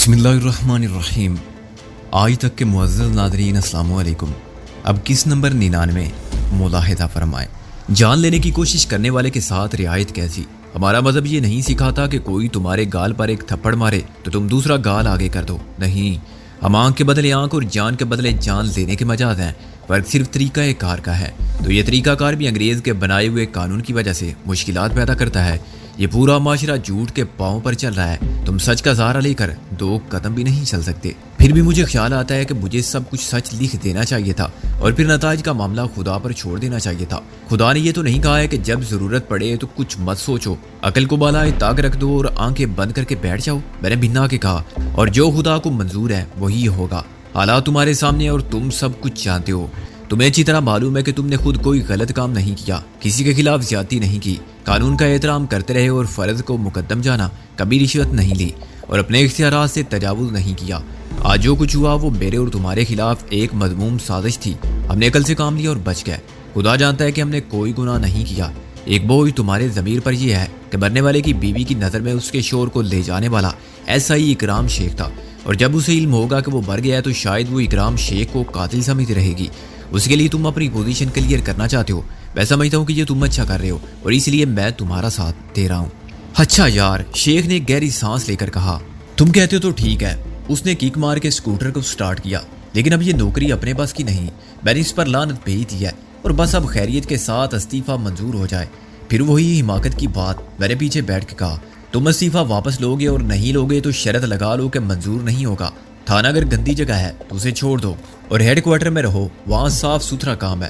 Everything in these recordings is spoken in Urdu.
بسم اللہ الرحمن الرحیم۔ آج تک کے معزز ناظرین السلام علیکم۔ اب کس نمبر 99 ملاحظہ فرمائیں۔ جان لینے کی کوشش کرنے والے کے ساتھ رعایت کیسی؟ ہمارا مذہب یہ نہیں سکھاتا کہ کوئی تمہارے گال پر ایک تھپڑ مارے تو تم دوسرا گال آگے کر دو، نہیں، ہم آنکھ کے بدلے آنکھ اور جان کے بدلے جان لینے کے مجاز ہیں۔ فرق صرف طریقہ کار کا ہے، تو یہ طریقہ کار بھی انگریز کے بنائے ہوئے قانون کی وجہ سے مشکلات پیدا کرتا ہے۔ یہ پورا معاشرہ جھوٹ کے پاؤں پر چل رہا ہے، تم سچ کا سہارا لے کر 2 قدم بھی نہیں چل سکتے۔ پھر بھی مجھے خیال آتا ہے کہ مجھے سب کچھ سچ لکھ دینا چاہیے تھا اور پھر نتائج کا معاملہ خدا پر چھوڑ دینا چاہیے تھا۔ خدا نے یہ تو نہیں کہا ہے کہ جب ضرورت پڑے تو کچھ مت سوچو، عقل کو بالائے طاق رکھ دو اور آنکھیں بند کر کے بیٹھ جاؤ۔ میں نے بھنا کے کہا، اور جو خدا کو منظور ہے وہی ہوگا۔ حالات تمہارے سامنے اور تم سب کچھ جانتے ہو۔ تمہیں اچھی طرح معلوم ہے کہ تم نے خود کوئی غلط کام نہیں کیا، کسی کے خلاف زیادتی نہیں کی، قانون کا احترام کرتے رہے اور فرض کو مقدم جانا، کبھی رشوت نہیں لی اور اپنے اختیارات سے تجاوز نہیں کیا۔ آج جو کچھ ہوا وہ میرے اور تمہارے خلاف ایک مذموم سازش تھی۔ ہم نے عقل سے کام لیا اور بچ گئے۔ خدا جانتا ہے کہ ہم نے کوئی گناہ نہیں کیا۔ ایک بوجھ تمہارے ضمیر پر یہ ہے کہ مرنے والے کی بیوی کی نظر میں اس کے شوہر کو لے جانے والا ایسا ہی اکرام شیخ تھا، اور جب اسے علم ہوگا کہ وہ مر گیا ہے تو شاید وہ اکرام شیخ کو قاتل سمجھتی رہے گی۔ اس کے لیے تم اپنی پوزیشن کلیئر کرنا چاہتے ہو۔ میں سمجھتا ہوں کہ یہ تم اچھا کر رہے ہو اور اس لیے میں تمہارا ساتھ دے رہا ہوں۔ اچھا یار، شیخ نے گہری سانس لے کر کہا۔ تم کہتے ہو تو ٹھیک ہے۔ اس نے کک مار کے اسکوٹر کو سٹارٹ کیا، لیکن اب یہ نوکری اپنے بس کی نہیں۔ میں نے اس پر لعنت بھیج دی ہے اور بس اب خیریت کے ساتھ استعفیٰ منظور ہو جائے۔ پھر وہی حماقت کی بات، میں نے پیچھے بیٹھ کے کہا، تم استعفیٰ واپس لوگے اور نہیں لوگے تو شرط لگا لو کہ منظور نہیں ہوگا۔ تھانہ اگر گندی جگہ ہے تو اسے چھوڑ دو اور ہیڈ کوارٹر میں رہو، وہاں صاف ستھرا کام ہے۔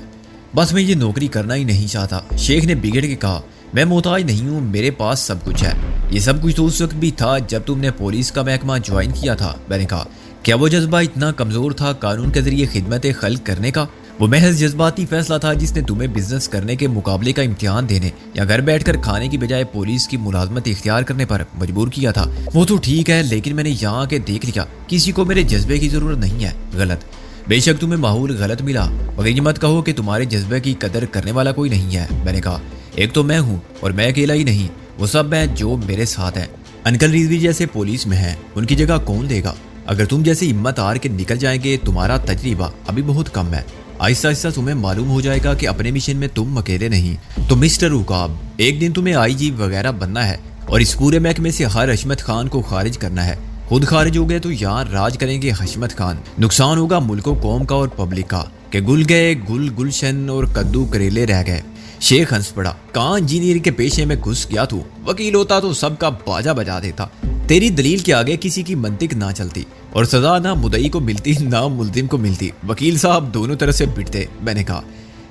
بس میں یہ نوکری کرنا ہی نہیں چاہتا۔ شیخ نے بگڑ کے کہا، میں محتاج نہیں ہوں، میرے پاس سب کچھ ہے۔ یہ سب کچھ تو اس وقت بھی تھا جب تم نے پولیس کا محکمہ جوائن کیا تھا۔ میں نے کہا، کیا وہ جذبہ اتنا کمزور تھا قانون کے ذریعے خدمت خلق کرنے کا؟ وہ محض جذباتی فیصلہ تھا جس نے تمہیں بزنس کرنے کے مقابلے کا امتحان دینے یا گھر بیٹھ کر کھانے کی بجائے پولیس کی ملازمت اختیار کرنے پر مجبور کیا تھا۔ وہ تو ٹھیک ہے، لیکن میں نے یہاں کے دیکھ لیا، کسی کو میرے جذبے کی ضرورت نہیں ہے۔ غلط؟ بے شک تمہیں ماحول غلط ملا، مگر یہ مت کہو کہ تمہارے جذبے کی قدر کرنے والا کوئی نہیں ہے۔ میں نے کہا، ایک تو میں ہوں اور میں اکیلا ہی نہیں، وہ سب ہیں جو میرے ساتھ ہیں۔ انکل ریزوی جیسے پولیس میں ہیں، ان کی جگہ کون لے گا؟ اگر تم جیسے ہمت ہار کے نکل جائیں گے، تمہارا تجربہ ابھی بہت کم ہے، آہستہ آہستہ تمہیں معلوم ہو جائے گا کہ اپنے مشن میں تم اکیلے نہیں۔ تو مسٹر عقاب، ایک دن تمہیں آئی جی وغیرہ بننا ہے اور اس پورے محکمے سے ہر حشمت خان کو خارج کرنا ہے۔ خود خارج ہو گئے تو یہاں راج کریں گے حشمت خان۔ نقصان ہوگا ملک و قوم کا اور پبلک کا، کہ گل گئے گل گلشن اور کدو کریلے رہ گئے۔ شیخ ہنس پڑا، کہاں انجینئر کے پیشے میں گھس گیا تو؟ وکیل ہوتا تو سب کا باجا بجا دیتا۔ تیری دلیل کے آگے کسی کی منطق نہ چلتی اور سزا نہ مدعی کو ملتی نہ ملزم کو ملتی، وکیل صاحب دونوں طرف سے پٹتے۔ میں نے کہا،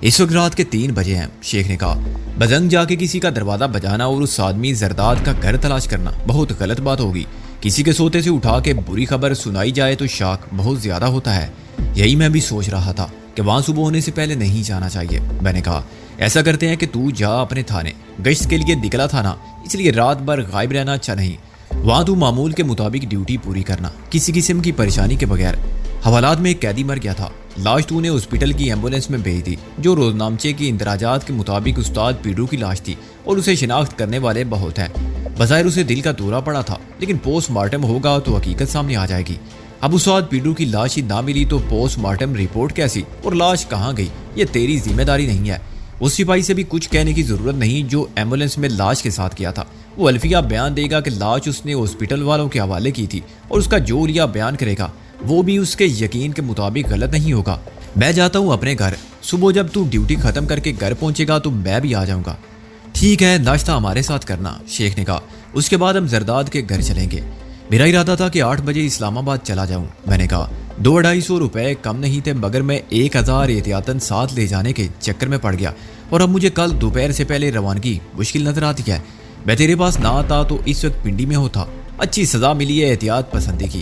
اس وقت رات کے 3 بجے ہیں۔ شیخ نے کہا، بزنگ جا کے کسی کا دروازہ بجانا اور اس آدمی زرداد کا گھر تلاش کرنا بہت غلط بات ہوگی۔ کسی کے سوتے سے اٹھا کے بری خبر سنائی جائے تو شاک بہت زیادہ ہوتا ہے۔ یہی میں بھی سوچ رہا تھا کہ وہاں صبح ہونے سے پہلے نہیں جانا چاہیے۔ میں نے کہا، ایسا کرتے ہیں کہ تو جا اپنے تھانے، گشت کے لیے نکلا تھا نا، اس لیے رات بھر غائب رہنا اچھا نہیں۔ وہاں تو معمول کے مطابق ڈیوٹی پوری کرنا، کسی قسم کی پریشانی کے بغیر۔ حوالات میں ایک قیدی مر گیا تھا، لاش تو نے ہاسپٹل کی ایمبولینس میں بھیج دی، جو روزنامچے کی اندراجات کے مطابق استاد پیڈو کی لاش تھی اور اسے شناخت کرنے والے بہت ہیں۔ بظاہر اسے دل کا دورہ پڑا تھا، لیکن پوسٹ مارٹم ہوگا تو حقیقت سامنے آ جائے گی۔ اب استاد پیڈو کی لاش ہی نہ ملی تو پوسٹ مارٹم رپورٹ کیسی اور لاش کہاں گئی؟ یہ تیری ذمہ داری نہیں ہے۔ اس سپاہی سے بھی کچھ کہنے کی ضرورت نہیں جو ایمبولینس میں لاش کے ساتھ کیا تھا۔ وہ الفیہ بیان دے گا کہ لاش اس نے ہاسپٹل والوں کے حوالے کی تھی اور اس کا جو لیا بیان کرے گا وہ بھی اس کے یقین کے مطابق غلط نہیں ہوگا۔ میں جاتا ہوں اپنے گھر، صبح جب تو ڈیوٹی ختم کر کے گھر پہنچے گا تو میں بھی آ جاؤں گا۔ ٹھیک ہے، ناشتہ ہمارے ساتھ کرنا، شیخ نے کہا۔ اس کے بعد ہم زرداد کے گھر چلیں گے۔ میرا ارادہ تھا کہ 8 بجے اسلام آباد چلا جاؤں۔ میں نے کہا، 200-250 روپے کم نہیں تھے، مگر میں 1000 احتیاطاً ساتھ لے جانے کے چکر میں پڑ گیا اور اب مجھے کل دوپہر سے پہلے روانگی مشکل نظر آتی ہے۔ میں تیرے پاس نہ آتا تو اس وقت پنڈی میں ہوتا۔ اچھی سزا ملی ہے احتیاط پسندی کی۔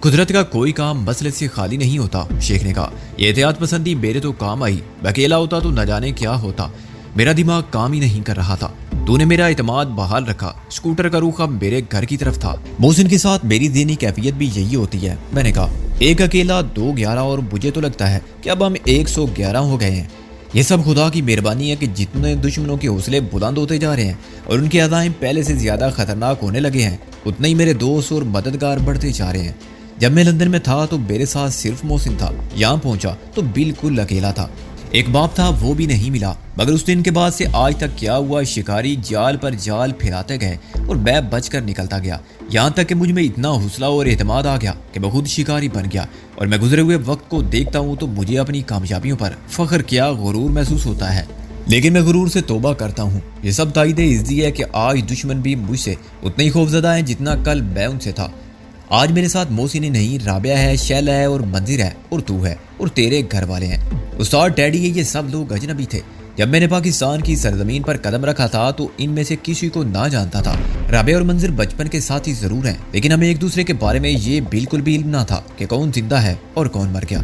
قدرت کا کوئی کام مسئلے سے خالی نہیں ہوتا، شیخ نے کہا۔ یہ احتیاط پسندی میرے تو کام آئی، میں اکیلا ہوتا تو نہ جانے کیا ہوتا۔ میرا دماغ کام ہی نہیں کر رہا تھا۔ تو نے میرا اعتماد بحال رکھا۔ اسکوٹر کا رخ اب میرے گھر کی طرف تھا۔ محسن کے ساتھ میری ذہنی کیفیت بھی یہی ہوتی ہے۔ میں نے کہا، ایک اکیلا 211 اور مجھے تو لگتا ہے کہ اب ہم 111 ہو گئے ہیں۔ یہ سب خدا کی مہربانی ہے کہ جتنے دشمنوں کے حوصلے بلند ہوتے جا رہے ہیں اور ان کے عزائم پہلے سے زیادہ خطرناک ہونے لگے ہیں، اتنا ہی میرے دوست اور مددگار بڑھتے جا رہے ہیں۔ جب میں لندن میں تھا تو میرے ساتھ صرف محسن تھا، یہاں پہنچا تو بالکل اکیلا تھا۔ ایک باپ تھا وہ بھی نہیں ملا، مگر اس دن کے بعد سے آج تک کیا ہوا، شکاری جال پر جال پھیلاتے گئے اور میں بچ کر نکلتا گیا، یہاں تک کہ مجھ میں اتنا حوصلہ اور اعتماد آ گیا کہ میں خود شکاری بن گیا، اور میں گزرے ہوئے وقت کو دیکھتا ہوں تو مجھے اپنی کامیابیوں پر فخر کیا غرور محسوس ہوتا ہے، لیکن میں غرور سے توبہ کرتا ہوں۔ یہ سب تائید عزتی ہے کہ آج دشمن بھی مجھ سے اتنے ہی خوفزدہ ہیں جتنا کل میں ان سے تھا۔ آج میرے ساتھ محسن نہیں، رابعہ ہے، شیل ہے اور منظر ہے اور تو ہے اور تیرے گھر والے ہیں، استاد ٹیڈی ہے، یہ سب لوگ اجنبی تھے۔ جب میں نے پاکستان کی سرزمین پر قدم رکھا تھا تو ان میں سے کسی کو نہ جانتا تھا۔ رابعہ اور منظر بچپن کے ساتھی ضرور ہیں، لیکن ہمیں ایک دوسرے کے بارے میں یہ بالکل بھی علم نہ تھا کہ کون زندہ ہے اور کون مر گیا۔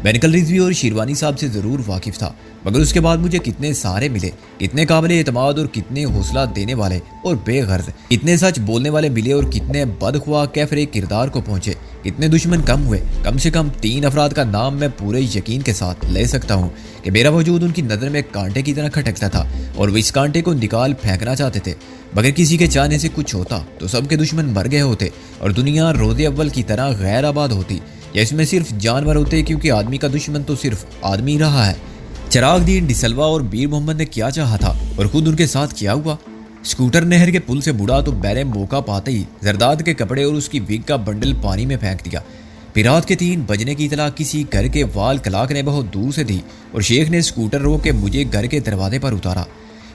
میں نکل رضوی اور شیروانی صاحب سے ضرور واقف تھا، مگر اس کے بعد مجھے کتنے سارے ملے، کتنے قابل اعتماد اور کتنے حوصلہ دینے والے اور بے غرض، کتنے سچ بولنے والے ملے اور کتنے بدخواہ کیفر کردار کو پہنچے، کتنے دشمن کم ہوئے۔ کم سے کم 3 افراد کا نام میں پورے یقین کے ساتھ لے سکتا ہوں کہ میرا وجود ان کی نظر میں کانٹے کی طرح کھٹکتا تھا اور وہ اس کانٹے کو نکال پھینکنا چاہتے تھے، مگر کسی کے چاہنے سے کچھ ہوتا تو سب کے دشمن مر گئے ہوتے اور دنیا روز اول کی طرح غیر آباد ہوتی، یا اس میں صرف جانور ہوتے، کیونکہ آدمی کا دشمن تو صرف آدمی رہا ہے۔ چراغ دین ڈسلوا اور بیر محمد نے کیا چاہا تھا اور خود ان کے ساتھ کیا ہوا۔ اسکوٹر نہر کے پل سے بڑھا تو میں نے موقع پاتے ہی زرداد کے کپڑے اور اس کی وگ کا بنڈل پانی میں پھینک دیا۔ پھر رات کے 3 بجنے کی اطلاع کسی گھر کے وال کلاک نے بہت دور سے دی اور شیخ نے اسکوٹر روک کے مجھے گھر کے دروازے پر اتارا۔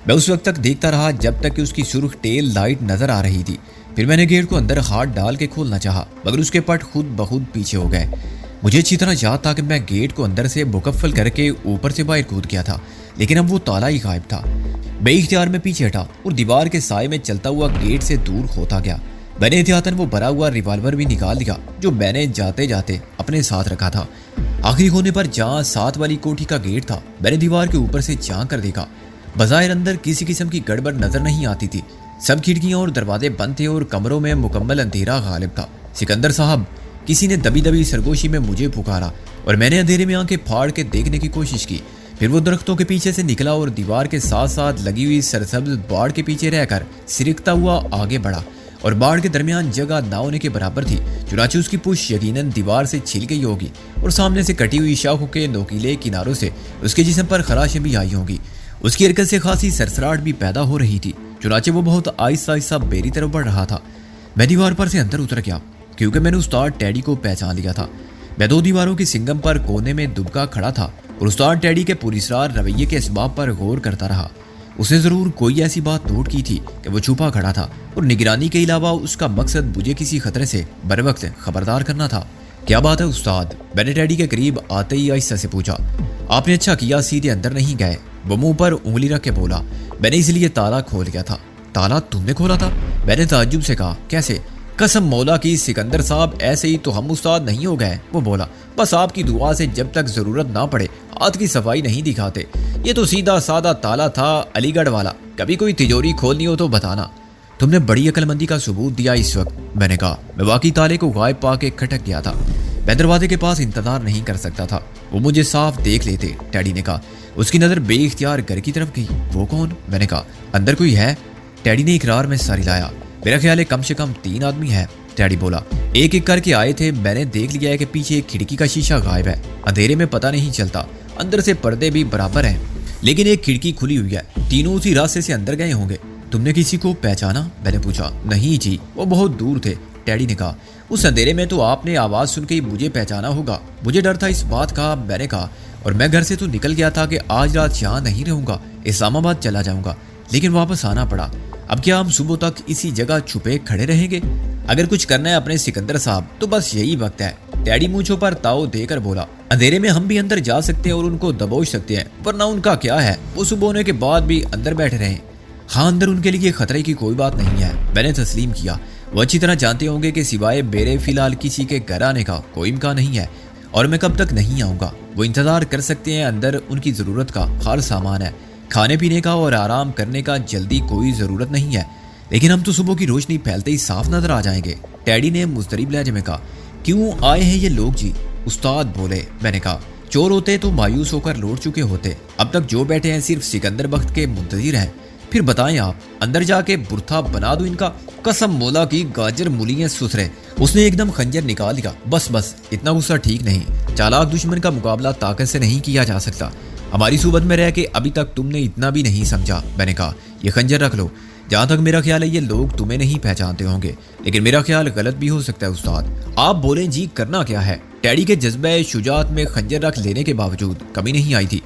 میں اس وقت تک دیکھتا رہا جب تک کہ اس کی سرخ ٹیل لائٹ نظر آ رہی تھی، پھر میں نے گیٹ کو اندر ہاتھ ڈال کے کھولنا چاہا، مگر اس کے پٹ خود بخود پیچھے ہو گئے۔ مجھے اچھی طرح یاد تھا کہ میں گیٹ کو اندر سے مکفل کر کے اوپر سے باہر کود گیا تھا، لیکن اب وہ تالا ہی غائب تھا۔ بے اختیار میں پیچھے ہٹا اور دیوار کے سائے میں چلتا ہوا گیٹ سے دور ہوتا گیا۔ میں نے احتیاطاً وہ بھرا ہوا ریوالور بھی نکال لیا جو میں نے جاتے جاتے اپنے ساتھ رکھا تھا۔ آخری کونے پر جہاں 7 والی کوٹھی کا گیٹ تھا، میں نے دیوار کے اوپر سے جھانک کر دیکھا۔ بظاہر اندر کسی قسم کی گڑبڑ نظر نہیں آتی تھی، سب کھڑکیاں اور دروازے بند تھے اور کمروں میں مکمل اندھیرا غالب تھا۔ سکندر صاحب، کسی نے دبی دبی سرگوشی میں مجھے پکارا اور میں نے اندھیرے میں آنکھیں پھاڑ کے دیکھنے کی کوشش کی۔ پھر وہ درختوں کے پیچھے سے نکلا اور دیوار کے ساتھ ساتھ لگی ہوئی سرسبز باڑ کے پیچھے رہ کر سرکتا ہوا آگے بڑھا، اور باڑ کے درمیان جگہ نہ ہونے کے برابر تھی، چنانچہ اس کی پشت یقیناً دیوار سے چھل گئی ہوگی اور سامنے سے کٹی ہوئی شاخوں کے نوکیلے کناروں سے اس کے جسم پر خراشیں بھی آئی ہوں گی۔ اس کی حرکت سے خاصی سرسراہٹ بھی پیدا ہو رہی تھی، چنانچہ وہ بہت آہستہ آہستہ میری طرف بڑھ رہا تھا۔ میں دیوار پر سے اندر اتر گیا کیونکہ میں نے استاد ٹیڈی کو پہچان لیا تھا۔ میں 2 دیواروں کی سنگم پر کونے میں دبکا کھڑا تھا اور استاد ٹیڈی کے پراسرار رویے کے اسباب پر غور کرتا رہا۔ اس نے ضرور کوئی ایسی بات نوٹ کی تھی کہ وہ چھپا کھڑا تھا، اور نگرانی کے علاوہ اس کا مقصد مجھے کسی خطرے سے بر وقت خبردار کرنا تھا۔ کیا بات ہے استاد؟ میں نے ٹیڈی کے قریب آتے ہی آہستہ سے پوچھا۔ آپ نے اچھا کیا سیدھے اندر نہیں گئے، وہ منہ پر انگلی رکھ کے بولا۔ میں نے اس لیے تالا کھول گیا تھا۔ تالا تم نے کھولا تھا؟ میں نے تعجب سے کہا، کیسے؟ قسم مولا کی سکندر صاحب، ایسے ہی تو ہم استاد نہیں ہو گئے، وہ بولا۔ بس آپ کی دعا سے جب تک ضرورت نہ پڑے ہاتھ کی صفائی نہیں دکھاتے۔ یہ تو سیدھا سادہ تالا تھا، علی گڑھ والا، کبھی کوئی تجوری کھولنی ہو تو بتانا۔ تم نے بڑی عقل مندی کا ثبوت دیا اس وقت، میں نے کہا۔ میں واقعی تالے کو غائب پا کے کھٹک گیا تھا۔ میں دروازے کے پاس انتظار نہیں کر سکتا تھا، وہ مجھے صاف دیکھ لیتے، ٹیڈی نے کہا۔ اس کی نظر بے اختیار گھر کی طرف گئی۔ وہ کون؟ میں نے کہا۔ اندر کوئی ہے؟ ٹیڈی نے اقرار میں سر ہلایا۔ میرا خیال ہے کم سے کم 3 آدمی ہے، ٹیڈی بولا۔ ایک ایک کر کے آئے تھے، میں نے دیکھ لیا ہے کہ پیچھے ایک کھڑکی کا شیشہ غائب ہے، اندھیرے میں پتہ نہیں چلتا، اندر سے پردے بھی برابر ہیں، لیکن ایک کھڑکی کھلی ہوئی ہے، تینوں اسی راستے سے اندر گئے ہوں گے۔ تم نے کسی کو پہچانا؟ میں نے پوچھا۔ نہیں جی، وہ بہت دور تھے، ٹیڈی نے کہا۔ اس اندھیرے میں تو آپ نے آواز سن کے ہی مجھے پہچانا ہوگا، مجھے ڈر تھا اس بات کا، میں نے کہا، اور میں گھر سے تو نکل گیا تھا کہ آج رات یہاں نہیں رہوں گا، اسلام آباد چلا جاؤں گا، لیکن واپس آنا پڑا۔ اب کیا ہم صبح تک اسی جگہ چھپے کھڑے رہیں گے؟ اگر کچھ کرنا ہے اپنے سکندر صاحب تو بس یہی وقت ہے، ٹیڈی مونچھوں پر تاؤ دے کر بولا۔ اندھیرے میں ہم بھی اندر جا سکتے ہیں اور ان کو دبوچ سکتے ہیں، ورنہ ان کا کیا ہے، وہ صبح ہونے کے بعد بھی اندر بیٹھے رہیں۔ ہاں، اندر ان کے لیے خطرے کی کوئی بات نہیں ہے، میں نے تسلیم کیا۔ وہ اچھی طرح جانتے ہوں گے کہ سوائے میرے فی الحال کسی کے گھر آنے کا کوئی امکان نہیں ہے، اور میں کب تک نہیں آؤں گا۔ وہ انتظار کر سکتے ہیں، اندر ان کی ضرورت کا ہر سامان ہے، کھانے پینے کا اور آرام کرنے کا جلدی کوئی ضرورت نہیں ہے، لیکن ہم تو صبح کی روشنی پھیلتے ہی صاف نظر آ جائیں گے، ٹیڈی نے مضطرب لہجے میں کہا۔ کیوں آئے ہیں یہ لوگ جی؟ استاد بولے۔ میں نے کہا، چور ہوتے تو مایوس ہو کر لوٹ چکے ہوتے، اب تک جو بیٹھے ہیں صرف سکندر بخت کے منتظر ہیں۔ پھر بتائیں آپ، اندر جا کے برتھا بنا دوں ان کا؟ قسم مولا کی گاجر مولیاں سسرے، اس نے ایک دم خنجر نکال دیا۔ بس اتنا غصہ ٹھیک نہیں، چالاک دشمن کا مقابلہ طاقت سے نہیں کیا جا سکتا۔ ہماری صحبت میں رہ کے ابھی تک تم نے اتنا بھی نہیں سمجھا۔ میں نے کہا یہ خنجر رکھ لو، جہاں تک میرا خیال ہے یہ لوگ تمہیں نہیں پہچانتے ہوں گے، لیکن میرا خیال غلط بھی ہو سکتا ہے استاد۔ آپ بولیں جی کرنا کیا ہے؟ ٹیڈی کے جذبہ شجاعت میں خنجر رکھ لینے کے باوجود کمی نہیں آئی تھی۔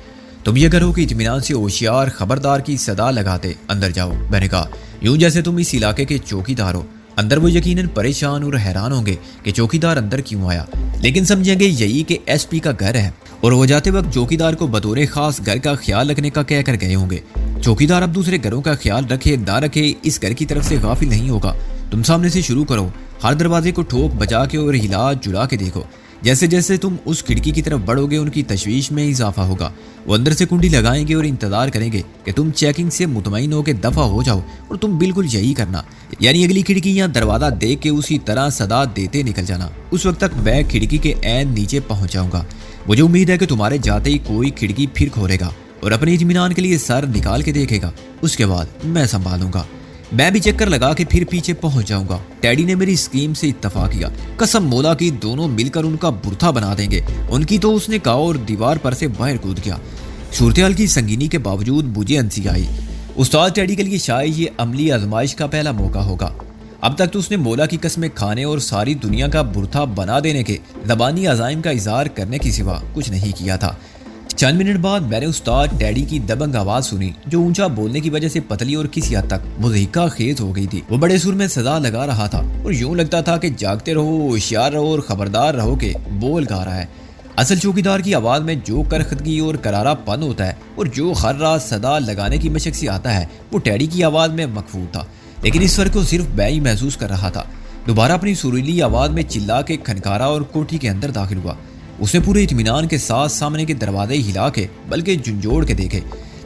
تم یہ کرو کہ اطمینان سے ہوشیار خبردار کی صدا لگاتے اندر جاؤ۔ میں نے کہا یوں جیسے تم اس علاقے کے چوکی دار ہو۔ اندر وہ یقیناً پریشان اور حیران ہوں گے کہ چوکی دار اندر کیوں آیا، لیکن سمجھیں گے یہی کہ ایس پی کا گھر ہے، اور وہ جاتے وقت چوکی دار کو بطور خاص گھر کا خیال رکھنے کا کہہ کر گئے ہوں گے۔ چوکی دار اب دوسرے گھروں کا خیال رکھے نہ رکھے اس گھر کی طرف سے غافل نہیں ہوگا۔ تم سامنے سے شروع کرو، ہر دروازے کو ٹھوک بجا کے اور ہلا جلا کے دیکھو۔ جیسے جیسے تم اس کھڑکی کی طرف بڑھو گے ان کی تشویش میں اضافہ ہوگا۔ وہ اندر سے کنڈی لگائیں گے اور انتظار کریں گے کہ تم چیکنگ سے مطمئن ہو کے دفع ہو جاؤ، اور تم بالکل یہی کرنا، یعنی اگلی کھڑکی یا دروازہ دیکھ کے اسی طرح صدا دیتے نکل جانا۔ اس وقت تک میں کھڑکی کے عین نیچے پہنچ جاؤں گا۔ مجھے امید ہے کہ تمہارے جاتے ہی کوئی کھڑکی پھر کھولے گا اور اپنے اطمینان کے لیے سر نکال کے دیکھے گا۔ اس کے بعد میں سنبھالوں گا، میں بھی چکر لگا کے پھر پیچھے پہنچ جاؤں گا۔ ٹیڈی نے میری اسکیم سے اتفاق کیا۔ قسم مولا کی دونوں مل کر ان کا برتھا بنا دیں گے۔ ان کی تو اس نے کہا اور دیوار پر سے باہر کود گیا۔ صورتحال کی سنگینی کے باوجود مجھے ہنسی آئی۔ استاد ٹیڈی کے لیے شاید یہ عملی آزمائش کا پہلا موقع ہوگا۔ اب تک تو اس نے مولا کی قسمیں کھانے اور ساری دنیا کا برتھا بنا دینے کے زبانی عزائم کا اظہار کرنے کی سوا کچھ نہیں کیا تھا۔ چند منٹ بعد میں نے استاد ٹیڈی کی دبنگ آواز سنی، جو اونچا بولنے کی وجہ سے پتلی اور کسی حد تک مضحکہ خیز ہو گئی تھی۔ وہ بڑے سر میں سزا لگا رہا تھا اور یوں لگتا تھا کہ جاگتے رہو، ہوشیار رہو اور خبردار رہو کہ بول گا رہا ہے۔ اصل چوکیدار کی آواز میں جو کرختگی اور کرارا پن ہوتا ہے اور جو ہر رات صدا لگانے کی مشق سے آتا ہے، وہ ٹیڈی کی آواز میں مخفول تھا، لیکن اس فرق کو صرف میں ہی محسوس کر رہا تھا۔ دوبارہ اپنی سریلی آواز میں چلا کے کھنکارا اور کوٹھی کے اندر داخل ہوا۔ اس نے پورے اطمینان کے ساتھ سامنے کے دروازے ہلا کے بلکہ جھنجھوڑ کے دیکھے۔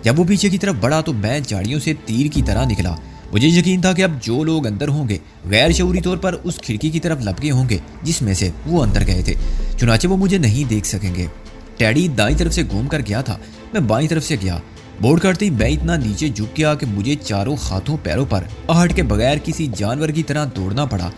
جب وہ پیچھے کی طرف بڑھا تو میں جاڑیوں سے تیر کی طرح نکلا۔ مجھے یقین تھا کہ اب جو لوگ اندر ہوں گے غیر شعوری طور پر اس کھڑکی کی طرف لپکے ہوں گے جس میں سے وہ اندر گئے تھے، چنانچہ وہ مجھے نہیں دیکھ سکیں گے۔ ٹیڈی دائیں طرف سے گھوم کر گیا تھا، میں بائیں طرف سے گیا۔ بورڈ کرتے ہی میں اتنا نیچے جھک گیا کہ مجھے چاروں ہاتھوں پیروں پر آہٹ کے بغیر کسی جانور کی طرح دوڑنا پڑا۔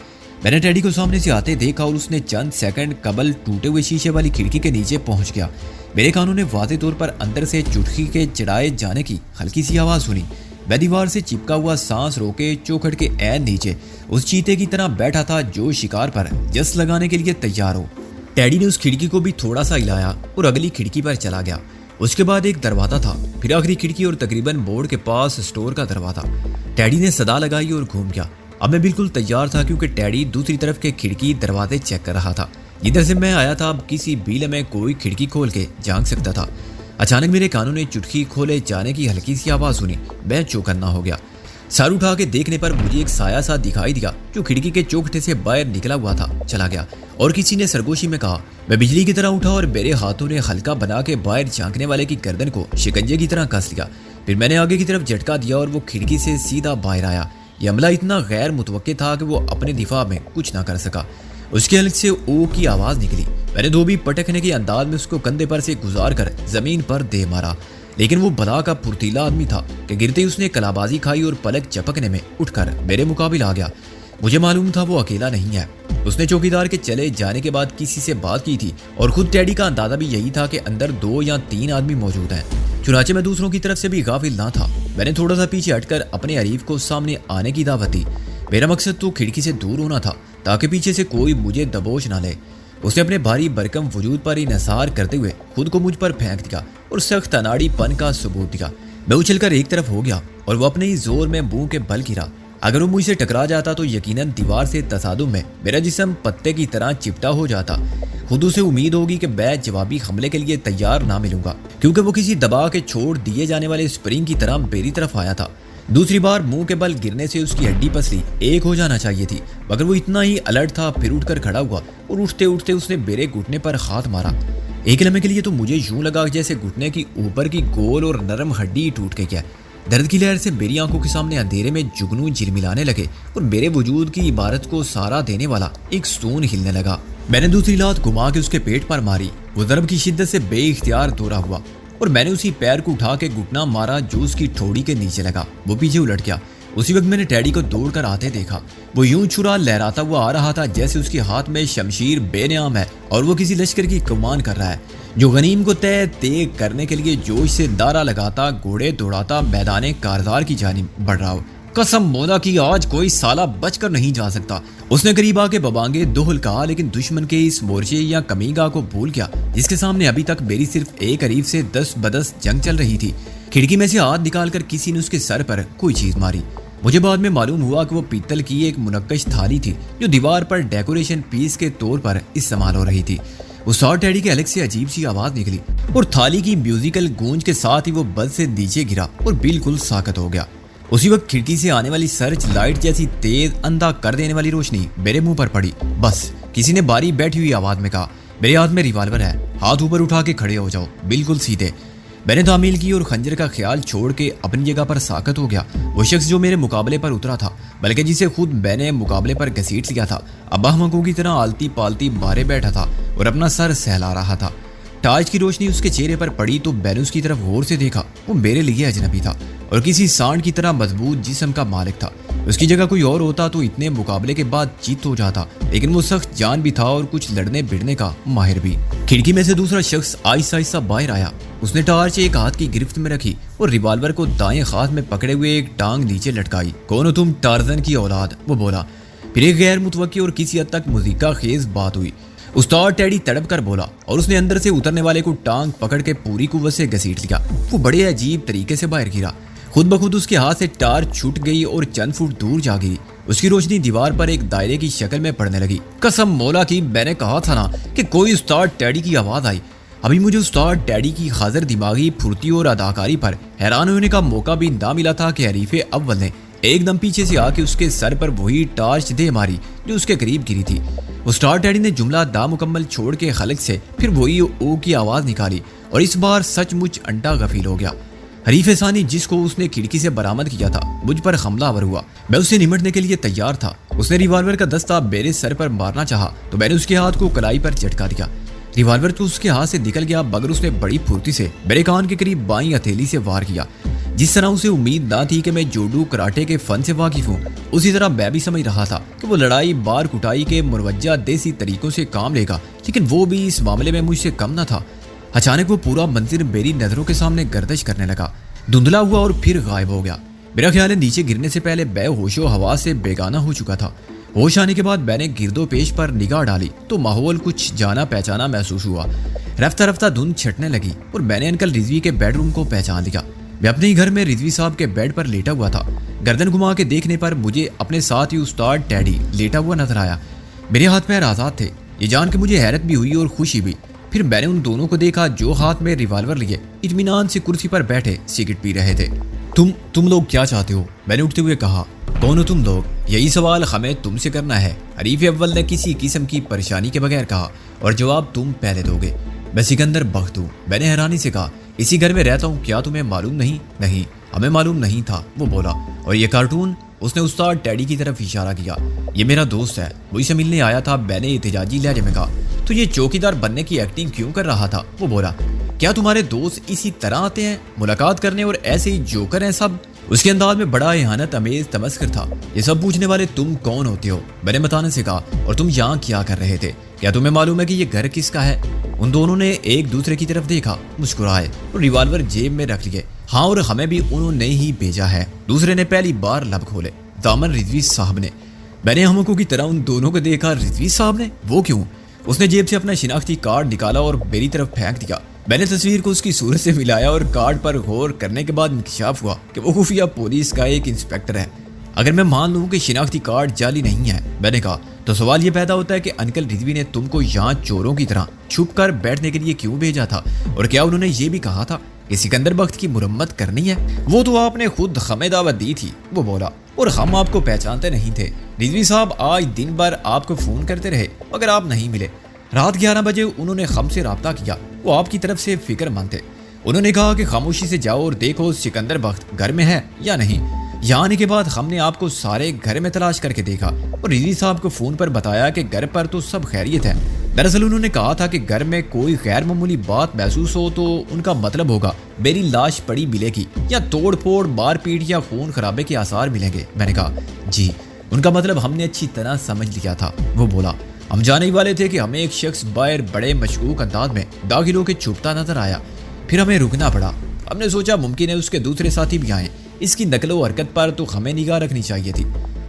میں نے ٹیڈی کو سامنے سے آتے دیکھا اور اس نے چند سیکنڈ قبل ٹوٹے ہوئے شیشے والی کھڑکی کے نیچے پہنچ گیا۔ میرے کانوں نے واضح طور پر اندر سے چٹکی کے چڑھائے جانے کی ہلکی سی آواز سنی۔ میں دیوار سے چپکا ہوا سانس روکے چوکھٹ کے عین نیچے اس چیتے کی طرح بیٹھا تھا جو شکار پر جس لگانے کے لیے تیار ہو۔ ٹیڈی نے اس کھڑکی کو بھی تھوڑا سا ہلایا اور اگلی کھڑکی پر چلا گیا۔ اس کے بعد ایک دروازہ تھا، پھر آخری کھڑکی اور تقریباً بورڈ کے پاس اسٹور کا دروازہ۔ ٹیڈی نے صدا لگائی اور گھوم گیا۔ اب میں بالکل تیار تھا کیونکہ ٹیڈی دوسری طرف کے کھڑکی دروازے چیک کر رہا تھا۔ جدھر سے میں آیا تھا اب کسی بھی لمحے کوئی کھڑکی کھول کے جھانک سکتا تھا۔ اچانک میرے کانوں نے چٹکی کھولے جانے کی ہلکی سی آواز سنی۔ میں چوکنا ہو گیا۔ سر اٹھا کے دیکھنے پر مجھے ایک سایہ سا دکھائی دیا جو کھڑکی کے چوکھٹے سے باہر نکلا ہوا تھا، چلا گیا، اور کسی نے سرگوشی میں کہا۔ میں بجلی کی طرح اٹھا اور میرے ہاتھوں نے ہلکا بنا کے باہر جھانکنے والے کی گردن کو شکنجے کی طرح کس لیا۔ پھر میں نے آگے کی طرف جھٹکا دیا اور وہ کھڑکی سے سیدھا باہر آیا۔ یہ عملہ اتنا غیر متوقع تھا کہ وہ اپنے دفاع میں کچھ نہ کر سکا۔ اس کے حلق سے او کی آواز نکلی۔ میں نے دھوبی پٹکنے کے انداز میں اس کو کندھے پر سے گزار کر زمین پر دے مارا، لیکن وہ بلا کا پھرتیلا آدمی تھا کہ گرتے ہی اس نے کلابازی کھائی اور پلک چپکنے میں اٹھ کر میرے مقابل آ گیا۔ مجھے معلوم تھا وہ اکیلا نہیں ہے۔ اس نے چوکیدار کے چلے جانے کے بعد کسی سے بات کی تھی، اور خود ٹیڈی کا اندازہ بھی یہی تھا کہ اندر 2 یا 3 آدمی موجود ہیں۔ چنانچہ میں دوسروں کی طرف سے بھی غافل نہ تھا۔ میں نے تھوڑا سا پیچھے ہٹ کر اپنے حریف کو سامنے آنے کی دعوت دی۔ میرا مقصد تو کھڑکی سے دور ہونا تھا تاکہ پیچھے سے کوئی مجھے دبوچ نہ لے۔ اس نے اپنے بھاری بھرکم وجود پر انحصار کرتے ہوئے خود کو مجھ پر پھینک دیا اور سخت اناڑی پن کا ثبوت دیا۔ میں اچھل کر ایک طرف ہو گیا اور وہ اپنے ہی زور میں منہ کے بل گرا۔ اگر وہ مجھ سے ٹکرا جاتا تو یقیناً دیوار سے تصادم میں میرا جسم پتے کی طرح چپٹا ہو جاتا۔ خود اسے امید ہوگی کہ میں جوابی حملے کے لیے تیار نہ ملوں گا، کیونکہ وہ کسی دبا کے چھوڑ دیے جانے والے اسپرنگ کی طرح میری طرف آیا تھا۔ دوسری بار منہ کے بل گرنے سے اس کی ہڈی پسلی ایک ہو جانا چاہیے تھی، مگر وہ اتنا ہی الرٹ تھا۔ پھر اٹھ کر کھڑا ہوا اور اٹھتے اٹھتے اس نے میرے گھٹنے پر ہاتھ مارا۔ ایک لمحے کے لیے تو مجھے یوں لگا جیسے گھٹنے کی اوپر کی گول اور نرم ہڈی ٹوٹ کے گیا۔ درد کی لہر سے میری آنکھوں کے سامنے اندھیرے میں جگنو جھلملانے لگے اور میرے وجود کی عبارت کو سہارا دینے والا ایک ستون ہلنے لگا۔ میں نے دوسری لات گھما کے اس کے پیٹ پر ماری۔ وہ ضرب کی شدت سے بے اختیار دورا ہوا اور میں نے اسی پیر کو اٹھا کے گھٹنا مارا جو اس کی ٹھوڑی کے نیچے لگا۔ وہ پیچھے الٹ گیا۔ اسی وقت میں نے ٹیڈی کو دوڑ کر آتے دیکھا. وہ یوں چھرا لہراتا ہوا آ رہا تھا جیسے اس کے ہاتھ میں شمشیر بے نام ہے اور وہ کسی لشکر کی کمان کر رہا ہے جو غنیم کو تیگ کرنے کے لیے جوش سے نعرہ لگاتا گھوڑے دوڑاتا میدان کارزار کی جانب بڑھ رہا ہو. قسم مولا کی آج کوئی سالہ بچ کر نہیں جا سکتا. اس نے قریب آ کے ببانگے دوہل کہا لیکن دشمن کے اس مورچے یا کمیگاہ کو بھول گیا جس کے سامنے ابھی تک میری صرف ایک حریف سے 10 بدس جنگ چل رہی تھی. کھڑکی میں سے ہاتھ نکال کر کسی نے اس کے سر پر کوئی چیز ماری. مجھے بعد میں معلوم ہوا کہ وہ پیتل کی ایک منقش تھالی تھی جو دیوار پر ڈیکوریشن پیس کے طور پر استعمال ہو رہی تھی. استاد ٹیڈی کے الگ سے عجیب سی آواز نکلی اور تھالی کی میوزیکل گونج کے ساتھ ہی وہ بد سے نیچے گرا اور بالکل ساکت ہو گیا. اسی وقت کھڑکی سے آنے والی سرچ لائٹ جیسی تیز اندھا کر دینے والی روشنی میرے منہ پر پڑی. بس کسی نے باری بیٹھی ہوئی آواز میں کہا میرے ہاتھ میں ریوالور ہے, ہاتھ اوپر اٹھا کے کھڑے ہو جاؤ بالکل سیدھے. میں نے تعمیل کی اور خنجر کا خیال چھوڑ کے اپنی جگہ پر ساکت ہو گیا. وہ شخص جو میرے مقابلے پر اترا تھا بلکہ جسے خود میں نے مقابلے پر گھسیٹ لیا تھا اب احمقوں کی طرح آلتی پالتی مارے بیٹھا تھا اور اپنا سر سہلا رہا تھا. ٹارچ کی روشنی اس کے چہرے پر پڑی تو میں نے اس کی طرف غور سے دیکھا. وہ میرے لیے اجنبی تھا اور کسی سانڈ کی طرح مضبوط جسم کا مالک تھا. اس کی جگہ کوئی اور ہوتا تو اتنے مقابلے کے بعد چیت ہو جاتا لیکن وہ سخت جان بھی تھا اور کچھ لڑنے بڑھنے کا ماہر بھی. کھڑکی میں سے دوسرا شخص آہستہ آہستہ باہر آیا. اس نے ٹارچ ایک ہاتھ کی گرفت میں رکھی اور ریوالور کو دائیں ہاتھ میں پکڑے ہوئے ایک ٹانگ نیچے لٹکائی. کون ہو تم ٹارزن کی اولاد, وہ بولا. پھر ایک غیر متوقع اور کسی حد تک موسیقہ خیز بات ہوئی. استاد ٹیڈی تڑپ کر بولا اور اس نے اندر سے اترنے والے کو ٹانگ پکڑ کے پوری قوت سے گھسیٹ لیا. وہ بڑے عجیب طریقے سے باہر گرا. خود بخود اس کے ہاتھ سے ٹارچ چھوٹ گئی اور چند فٹ دور جا گئی. اس کی روشنی دیوار پر ایک دائرے کی شکل میں پڑنے لگی. قسم مولا کی میں نے کہا تھا نا کہ کوئی استاد ٹیڈی کی آواز آئی. ابھی مجھے استاد ٹیڈی کی حاضر دماغی پھرتی اور اداکاری پر حیران ہونے کا موقع بھی نہ ملا تھا کہ حریف اول نے ایک دم پیچھے سے آ کے اس کے سر پر وہی ٹارچ دے ماری جو اس کے قریب گری تھی. استاد ٹیڈی نے جملہ دا مکمل چھوڑ کے خلق سے پھر وہی او کی آواز نکالی اور اس بار سچ مچ انٹا غفیل ہو گیا. حریف ثانی جس کو اس نے کھڑکی سے برآمد کیا تھا مجھ پر حملہ آور ہوا. میں اس سے نمٹنے کے لیے تیار تھا. اس نے ریوالور کا دستہ میرے سر پر مارنا چاہا تو میں نے اس کے ہاتھ کو کلائی پر جھٹکا دیا. ریوالور تو اس کے ہاتھ سے نکل گیا مگر اس نے بڑی پھرتی سے میرے کان کے قریب بائیں ہتھیلی سے وار کیا. جس طرح اسے امید نہ تھی کہ میں جوڈو کراٹے کے فن سے واقف ہوں اسی طرح میں بھی سمجھ رہا تھا کہ وہ لڑائی بار کٹائی کے مروجہ دیسی طریقوں سے کام لے گا لیکن وہ بھی اس معاملے میں مجھ سے کم نہ تھا. اچانک وہ پورا منظر میری نظروں کے سامنے گردش کرنے لگا, دھندلا ہوا اور پھر غائب ہو گیا. میرا خیال ہے نیچے گرنے سے پہلے بے ہوش و حواس سے بیگانہ ہو چکا تھا. ہوش آنے کے بعد میں نے گرد و پیش پر نگاہ ڈالی تو ماحول کچھ جانا پہچانا محسوس ہوا. رفتہ رفتہ دھند چھٹنے لگی اور میں نے انکل رضوی کے بیڈ روم کو پہچان لیا. میں اپنے ہی گھر میں رضوی صاحب کے بیڈ پر لیٹا ہوا تھا. گردن گھما کے دیکھنے پر مجھے اپنے ساتھ ہی استاد ٹیڈی لیٹا ہوا نظر آیا. میرے ہاتھ پیر آزاد تھے. یہ جان کے مجھے حیرت بھی ہوئی اور خوشی بھی. پھر میں نے ان دونوں کو دیکھا جو ہاتھ میں ریوالور لیے اطمینان سے کرسی پر بیٹھے سگریٹ پی رہے تھے. تم لوگ کیا چاہتے ہو, میں نے اٹھتے ہوئے کہا. کون ہو تم لوگ, یہی سوال ہمیں تم سے کرنا ہے, حریف اول نے کسی قسم کی پریشانی کے بغیر کہا, اور جواب تم پہلے دو گے. میں سکندر بخت ہوں, میں نے حیرانی سے کہا. اسی گھر میں رہتا ہوں, کیا تمہیں معلوم نہیں؟ نہیں, ہمیں معلوم نہیں تھا, وہ بولا. اور یہ کارٹون, اس نے استاد ٹیڈی کی طرف اشارہ کیا, یہ میرا دوست ہے, وہ اسے ملنے آیا تھا. میں نے احتجاجی لہجے میں کہا. تو یہ چوکیدار بننے کی ایکٹنگ کیوں کر رہا تھا؟ وہ بولا. کیا تمہارے دوست اسی طرح آتے ہیں ملاقات کرنے اور ایسے ہی جوکر ہیں سب؟ اس کے انداز میں بڑا اہانت امیز تمسخر تھا. یہ سب پوچھنے والے تم کون ہوتے ہو؟ میں نے بتانے سے کہا. اور تم یہاں کیا کر رہے تھے؟ کیا تمہیں معلوم ہے کہ یہ گھر کس کا ہے؟ ان دونوں نے ایک دوسرے کی طرف دیکھا, مسکرائے اور ریوالور جیب میں رکھ لیے. ہاں, اور ہمیں بھی انہوں نے ہی بھیجا ہے. دوسرے نے پہلی بار لب کھولے. دامن رضوی صاحب نے. میں نے ہمکو کی طرح ان دونوں کو دیکھا. رضوی صاحب نے, وہ کیوں؟ اس نے جیب سے اپنا شناختی کارڈ نکالا اور میری طرف پھینک دیا. میں نے تصویر کو اس کی صورت سے ملایا اور کارڈ پر غور کرنے کے بعد انکشاف ہوا کہ وہ خفیہ پولیس کا ایک انسپیکٹر ہے. اگر میں مان لوں کہ شناختی کارڈ جعلی نہیں ہے, میں نے کہا, تو سوال یہ پیدا ہوتا ہے کہ انکل رضوی نے تم کو یہاں چوروں کی طرح چھپ کر بیٹھنے کے لیے کیوں بھیجا تھا؟ اور کیا انہوں نے یہ بھی کہا تھا کہ سکندر بخت کی مرمت کرنی ہے؟ وہ تو آپ نے خود ہمیں دعوت دی تھی, وہ بولا, اور ہم آپ کو پہچانتے نہیں تھے. رضوی صاحب آج دن بھر آپ کو فون کرتے رہے مگر آپ نہیں ملے. رات 11 بجے انہوں نے ہم سے رابطہ کیا. وہ آپ کی طرف سے فکر مند تھے. انہوں نے کہا کہ خاموشی سے جاؤ اور دیکھو سکندر بخت گھر میں ہے یا نہیں. یہاں آنے کے بعد ہم نے آپ کو سارے گھر میں تلاش کر کے دیکھا اور رضوی صاحب کو فون پر بتایا کہ گھر پر تو سب خیریت ہے. دراصل انہوں نے کہا تھا کہ گھر میں کوئی غیر معمولی بات محسوس ہو تو ان کا مطلب ہوگا میری لاش پڑی ملے گی یا توڑ پھوڑ مار پیٹ یا خون خرابے کے آثار ملیں گے۔ میں نے کہا جی، ان کا مطلب ہم نے اچھی طرح سمجھ لیا تھا۔ وہ بولا ہم جانے ہی والے تھے کہ ہمیں ایک شخص باہر بڑے مشکوک انداز میں داخل ہو کے چھپتا نظر آیا، پھر ہمیں رکنا پڑا۔ ہم نے سوچا ممکن ہے اس کے دوسرے ساتھی بھی آئیں، اس کی نقل و حرکت پر تو ہمیں نگاہ رکھنی چاہیے تھی۔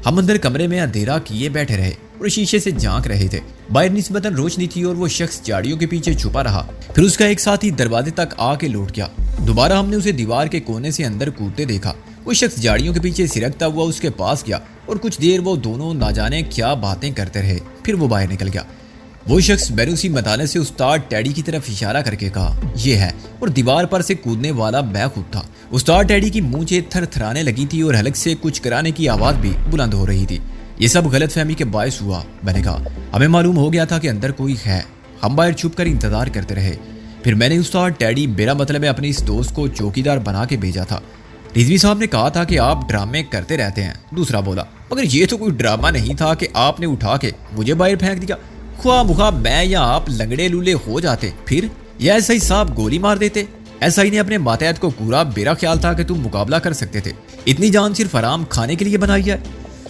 ہم اندر کمرے میں اندھیرا کیے بیٹھے رہے اور شیشے سے جھانک رہے تھے۔ باہر نسبتاً روشنی تھی اور وہ شخص جھاڑیوں کے پیچھے چھپا رہا۔ پھر اس کا ایک ساتھی دروازے تک آ کے لوٹ گیا۔ دوبارہ ہم نے اسے دیوار کے کونے سے اندر کودتے دیکھا۔ وہ شخص جھاڑیوں کے پیچھے سرکتا ہوا اس کے پاس گیا اور کچھ دیر وہ دونوں نہ جانے کیا باتیں کرتے رہے، پھر وہ باہر نکل گیا۔ وہ شخص میں نے اسی متانے سے استاد ٹیڈی کی طرف اشارہ کر کے کہا یہ ہے، اور دیوار پر سے کودنے والا میں خود تھا۔ استاد ٹیڈی کی مونچھیں تھر تھرانے لگی تھی اور حلق سے کچھ کرانے کی آواز بھی بلند ہو رہی تھی۔ یہ سب غلط فہمی کے باعث ہوا۔ میں نے کہا ہمیں معلوم ہو گیا تھا کہ اندر کوئی ہے۔ ہم باہر چھپ کر انتظار کرتے رہے۔ پھر میں نے استاد ٹیڈی، میرا مطلب ہے اپنے اس دوست کو چوکیدار بنا کے بھیجا تھا۔ رضوی صاحب نے کہا تھا کہ آپ ڈرامے کرتے رہتے ہیں۔ دوسرا بولا مگر یہ تو کوئی ڈرامہ نہیں تھا کہ آپ نے اٹھا کے مجھے باہر پھینک دیا۔ خواہ مخواہ میں یا آپ لنگڑے لولے ہو جاتے پھر، یا ایسا ہی صاحب گولی مار دیتے۔ ایسا ہی نے اپنے ماتحت کو پورا میرا خیال تھا کہ تم مقابلہ کر سکتے تھے۔ اتنی جان صرف حرام کھانے کے لیے بنائی ہے۔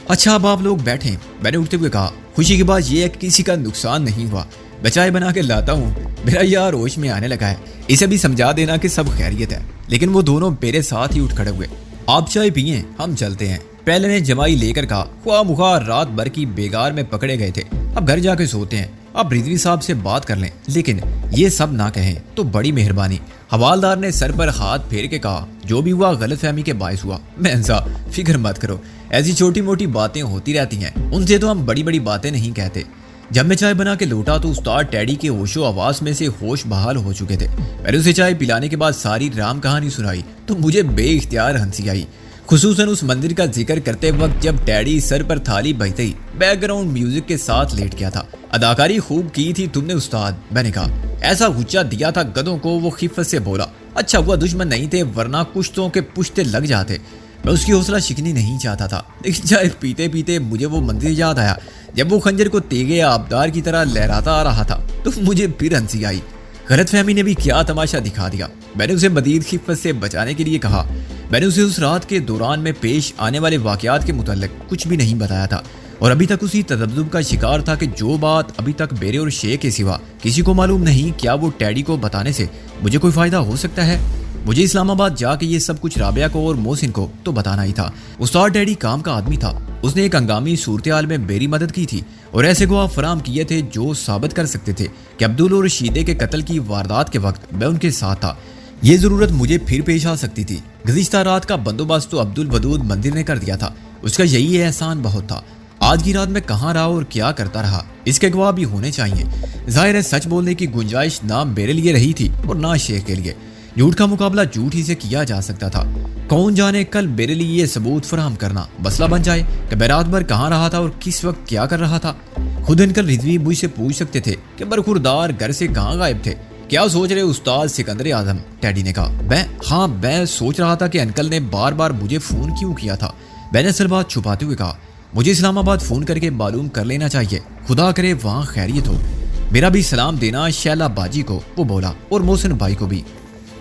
اچھا اب آپ لوگ بیٹھیں، میں نے اٹھتے ہوئے کہا۔ خوشی کی بات یہ ہے کہ کسی کا نقصان نہیں ہوا، میں چائے بنا کے لاتا ہوں، میرا یار ہوش میں آنے لگا ہے، اسے بھی سمجھا دینا کہ سب خیریت ہے۔ لیکن وہ دونوں میرے ساتھ ہی اٹھ کھڑے ہوئے۔ آپ چائے پئیں، ہم چلتے ہیں، پہلے نے جمائی لے کر کہا۔ خواہ مخواہ رات بھر کی بیگار میں پکڑے گئے تھے، اب گھر جا کے سوتے ہیں۔ آپ رضوی صاحب سے بات کر لیں، لیکن یہ سب نہ کہیں تو بڑی مہربانی۔ حوالدار نے سر پر ہاتھ پھیر کے کہا جو بھی ہوا غلط فہمی کے باعث ہوا۔ مہنزا فکر مت کرو، ایسی چھوٹی موٹی باتیں ہوتی رہتی ہیں، ان سے تو ہم بڑی بڑی باتیں نہیں کہتے۔ جب میں چائے بنا کے لوٹا تو استاد ٹیڈی کے ہوش و آواز میں سے ہوش بحال ہو چکے تھے۔ میں نے اسے چائے پلانے کے بعد ساری رام کہانی سنائی تو مجھے بے اختیار ہنسی آئی، خصوصاً اس منظر کا ذکر کرتے وقت جب ٹیڈی سر پر تھالی بہتے ہی بیک گراؤنڈ میوزک کے ساتھ لیٹ گیا تھا۔ اداکاری خوب کی تھی تم نے استاد، میں نے کہا۔ ایسا غچہ دیا تھا گدوں کو، وہ خفت سے بولا۔ اچھا ہوا دشمن نہیں تھے ورنہ کشتوں کے پشتے لگ جاتے۔ میں اس کی حوصلہ شکنی نہیں چاہتا تھا، لیکن چائے پیتے پیتے مجھے وہ منظر یاد آیا جب وہ خنجر کو تیغے آبدار کی طرح لہراتا آ رہا تھا تو مجھے پھر ہنسی آئی۔ غلط فہمی نے بھی کیا تماشا دکھا دیا۔ میں نے اسے مزید خفت سے بچانے کے لیے کہا۔ میں نے اسے اس رات کے دوران میں پیش آنے والے واقعات کے متعلق کچھ بھی نہیں بتایا تھا اور ابھی تک اسی تذبذب کا شکار تھا کہ جو بات ابھی تک میرے اور شے کے سوا کسی کو معلوم نہیں، کیا وہ ٹیڈی کو بتانے سے مجھے کوئی فائدہ ہو سکتا ہے؟ مجھے اسلام آباد جا کے یہ سب کچھ رابعہ کو اور محسن کو تو بتانا ہی تھا۔ استاد ٹیڈی کام کا آدمی تھا، اس نے ایک ہنگامی صورتحال میں میری مدد کی تھی اور ایسے گواہ فراہم کیے تھے جو ثابت کر سکتے تھے کہ عبدل اور شیدے کے قتل کی واردات کے وقت میں ان کے ساتھ تھا۔ یہ ضرورت مجھے پھر پیش آ سکتی تھی۔ گزشتہ رات کا بندوبست تو عبد الودود مندر نے کر دیا تھا، اس کا یہی احسان بہت تھا۔ آج کی رات میں کہاں رہا اور کیا کرتا رہا، اس کے گواہ بھی ہونے چاہیے۔ ظاہر ہے سچ بولنے کی گنجائش نہ میرے لیے رہی تھی اور نہ شیخ کے لیے۔ جھوٹ کا مقابلہ جھوٹ ہی سے کیا جا سکتا تھا۔ کون جانے کل میرے لیے یہ ثبوت فراہم کرنا مسئلہ بن جائے کہ میں رات بھر کہاں رہا تھا اور کس وقت کیا کر رہا تھا۔ خود انکل رضوی مجھ سے پوچھ سکتے تھے کہ برخوردار گھر سے کہاں غائب تھے۔ کیا سوچ رہے استاد سکندر اعظم؟ ٹیڈی نے کہا۔ میں سوچ رہا تھا کہ انکل نے بار بار مجھے فون کیوں کیا تھا۔ میں نے اصل بات چھپاتے ہوئے کہا، مجھے اسلام آباد فون کر کے معلوم کر لینا چاہیے، خدا کرے وہاں خیریت ہو۔ میرا بھی سلام دینا شیلا باجی کو، وہ بولا، اور محسن بھائی کو بھی۔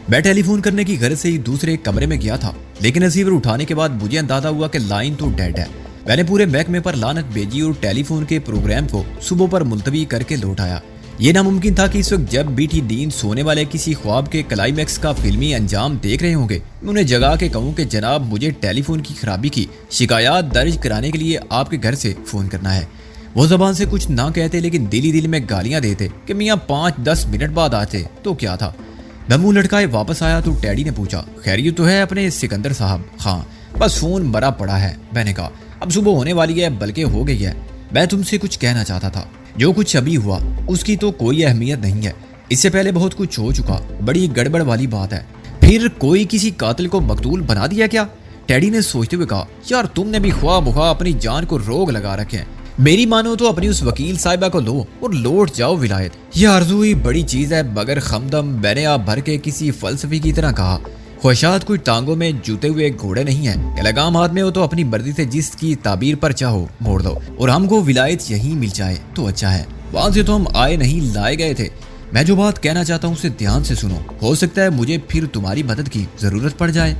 میں ٹیلی فون کرنے کی غرض سے ہی دوسرے کمرے میں گیا تھا، لیکن ریسیور اٹھانے کے بعد مجھے اندازہ ہوا کہ لائن تو ڈیڈ ہے۔ میں نے پورے محکمے پر لعنت بھیجی اور ٹیلی فون کے پروگرام کو صبح پر ملتوی کر کے لوٹ آیا۔ یہ ناممکن تھا کہ اس وقت جب بیٹی دین سونے والے کسی خواب کے کلائمیکس کا فلمی انجام دیکھ رہے ہوں گے، میں انہیں جگا کے کہوں کہ جناب مجھے ٹیلی فون کی خرابی کی شکایات درج کرانے کے لیے آپ کے گھر سے فون کرنا ہے۔ وہ زبان سے کچھ نہ کہتے لیکن دل ہی دل میں گالیاں دیتے کہ میاں 5-10 منٹ بعد آتے تو کیا تھا۔ میں منہ لٹکائے واپس آیا تو ٹیڈی نے پوچھا، خیریت تو ہے اپنے سکندر صاحب؟ ہاں، بس فون مرا پڑا ہے۔ میں نے کہا، اب صبح ہونے والی ہے، بلکہ ہو گئی ہے۔ میں تم سے کچھ کہنا چاہتا تھا، جو کچھ ابھی ہوا اس کی تو کوئی اہمیت نہیں ہے، اس سے پہلے بہت کچھ ہو چکا، بڑی گڑبڑ والی بات ہے۔ پھر کوئی کسی قاتل کو مقتول بنا دیا کیا؟ ٹیڈی نے سوچتے ہوئے کہا، یار تم نے بھی خواہ مخواہ اپنی جان کو روگ لگا رکھے ہیں۔ میری مانو تو اپنی اس وکیل صاحبہ کو لو اور لوٹ جاؤ ولایت۔ یہ آرزو ہی بڑی چیز ہے مگر خمدم، میں نے آپ بھر کے کسی فلسفی کی طرح کہا، خواہشات کوئی ٹانگوں میں جوتے ہوئے گھوڑے نہیں ہیں کہ لگام ہاتھ میں ہو تو اپنی مرضی سے جس کی تعبیر پر چاہو موڑ دو اور ہم کو ولایت یہیں مل جائے تو اچھا ہے۔ وہاں سے تو ہم آئے نہیں لائے گئے تھے. میں جو بات کہنا چاہتا ہوں اسے دھیان سے سنو, ہو سکتا ہے مجھے پھر تمہاری مدد کی ضرورت پڑ جائے.